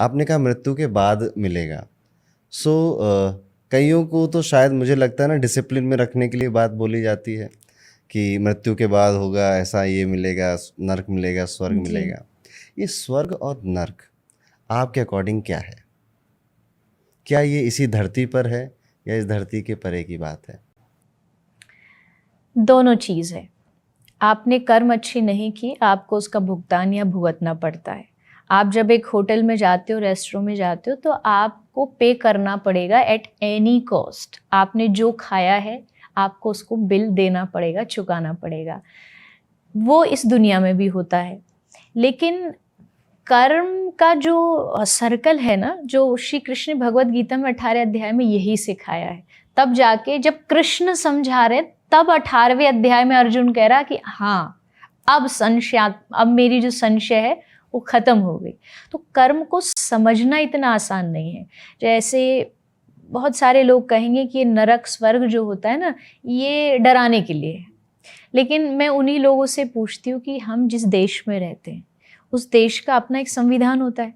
आपने कहा मृत्यु के बाद मिलेगा। सो कईयों को तो शायद मुझे लगता है ना डिसिप्लिन में रखने के लिए बात बोली जाती है कि मृत्यु के बाद होगा ऐसा, ये मिलेगा, नर्क मिलेगा, स्वर्ग जी। मिलेगा। ये स्वर्ग और नर्क आपके अकॉर्डिंग क्या है? क्या ये इसी धरती पर है या इस धरती के परे की बात है? दोनों चीज़ है। आपने कर्म अच्छी नहीं की, आपको उसका भुगतान या भुगतना पड़ता है। आप जब एक होटल में जाते हो, रेस्टोरेंट में जाते हो, तो आपको पे करना पड़ेगा एट एनी कॉस्ट। आपने जो खाया है आपको उसको बिल देना पड़ेगा, चुकाना पड़ेगा। वो इस दुनिया में भी होता है। लेकिन कर्म का जो सर्कल है ना, जो श्री कृष्ण भगवत गीता में 18 अध्याय में यही सिखाया है। तब जाके जब कृष्ण समझा रहे, तब 18वें अध्याय में अर्जुन कह रहा कि हाँ, अब मेरी जो संशय है वो खत्म हो गई। तो कर्म को समझना इतना आसान नहीं है। जैसे बहुत सारे लोग कहेंगे कि ये नरक स्वर्ग जो होता है ना, ये डराने के लिए है। लेकिन मैं उन्हीं लोगों से पूछती हूँ कि हम जिस देश में रहते हैं उस देश का अपना एक संविधान होता है।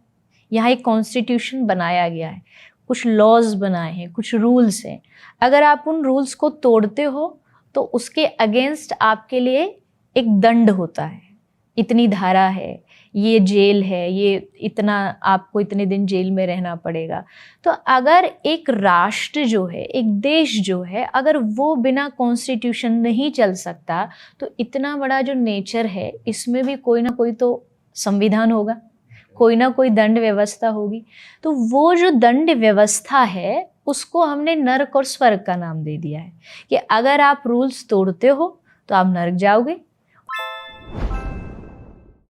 यहाँ एक कॉन्स्टिट्यूशन बनाया गया है, कुछ लॉज बनाए हैं, कुछ रूल्स हैं। अगर आप उन रूल्स को तोड़ते हो तो उसके अगेंस्ट आपके लिए एक दंड होता है। इतनी धारा है, ये जेल है, ये इतना, आपको इतने दिन जेल में रहना पड़ेगा। तो अगर एक राष्ट्र जो है, एक देश जो है, अगर वो बिना कॉन्स्टिट्यूशन नहीं चल सकता, तो इतना बड़ा जो नेचर है इसमें भी कोई ना कोई तो संविधान होगा, कोई ना कोई दंड व्यवस्था होगी। तो वो जो दंड व्यवस्था है उसको हमने नर्क और स्वर्ग का नाम दे दिया है कि अगर आप रूल्स तोड़ते हो तो आप नर्क जाओगे,